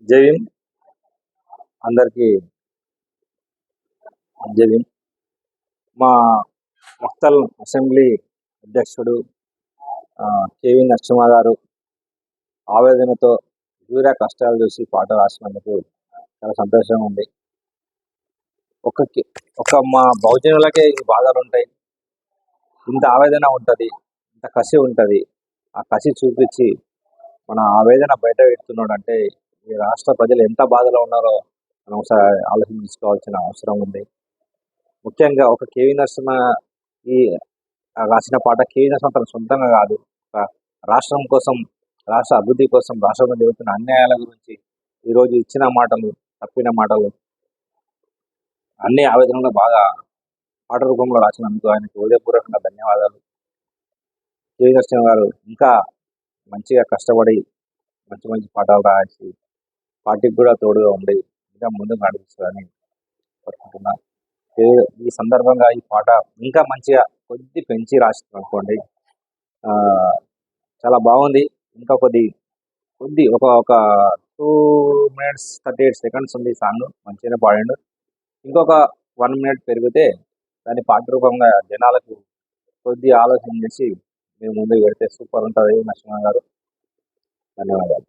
జై భీమ్. అందరికీ జై భీమ్. మా మక్తల్ అసెంబ్లీ అధ్యక్షుడు కేవి నరసింహ గారు ఆవేదనతో తీవ్ర కష్టాలు చూసి పాట రాసినందుకు చాలా సంతోషంగా ఉంది. ఒక మా బహుజనులకే ఈ బాధలు ఉంటాయి, ఇంత ఆవేదన ఉంటుంది, ఇంత కసి ఉంటుంది. ఆ కసి చూపించి మన ఆవేదన బయట పెడుతున్నాడు అంటే ఈ రాష్ట్ర ప్రజలు ఎంత బాధలో ఉన్నారో మనం ఒకసారి ఆలోచించుకోవాల్సిన అవసరం ఉంది. ముఖ్యంగా ఒక కేవీ నరసింహ ఈ రాసిన పాట కేవీ నరసింహ తన సొంతంగా కాదు, ఒక రాష్ట్రం కోసం, రాష్ట్ర అభివృద్ధి కోసం, రాష్ట్రంలో జరుగుతున్న అన్యాయాల గురించి ఈరోజు ఇచ్చిన మాటలు, తప్పిన మాటలు అన్ని ఆవేదనలో బాగా పాట రూపంలో రాసినందుకు ఆయనకు హృదయపూర్వకంగా ధన్యవాదాలు. కేవీ నరసింహ గారు ఇంకా మంచిగా కష్టపడి మంచి మంచి పాటలు రాసి పార్టీకి కూడా తోడుగా ఉండి ఇంకా ముందుకు నడిపిస్తారని కోరుకుంటున్నా. ఈ సందర్భంగా ఈ పాట ఇంకా మంచిగా కొద్ది పెంచి రాసింది అనుకోండి, చాలా బాగుంది. ఇంకా కొద్ది ఒక 2 minutes 38 seconds ఉంది సాంగ్, మంచిగానే పాడిండు. ఇంకొక 1 minute పెరిగితే దాన్ని పాట రూపంగా జనాలకు కొద్ది ఆలోచన చేసి మేము ముందుకు పెడితే సూపర్ ఉంటుంది నరసింహ గారు. ధన్యవాదాలు.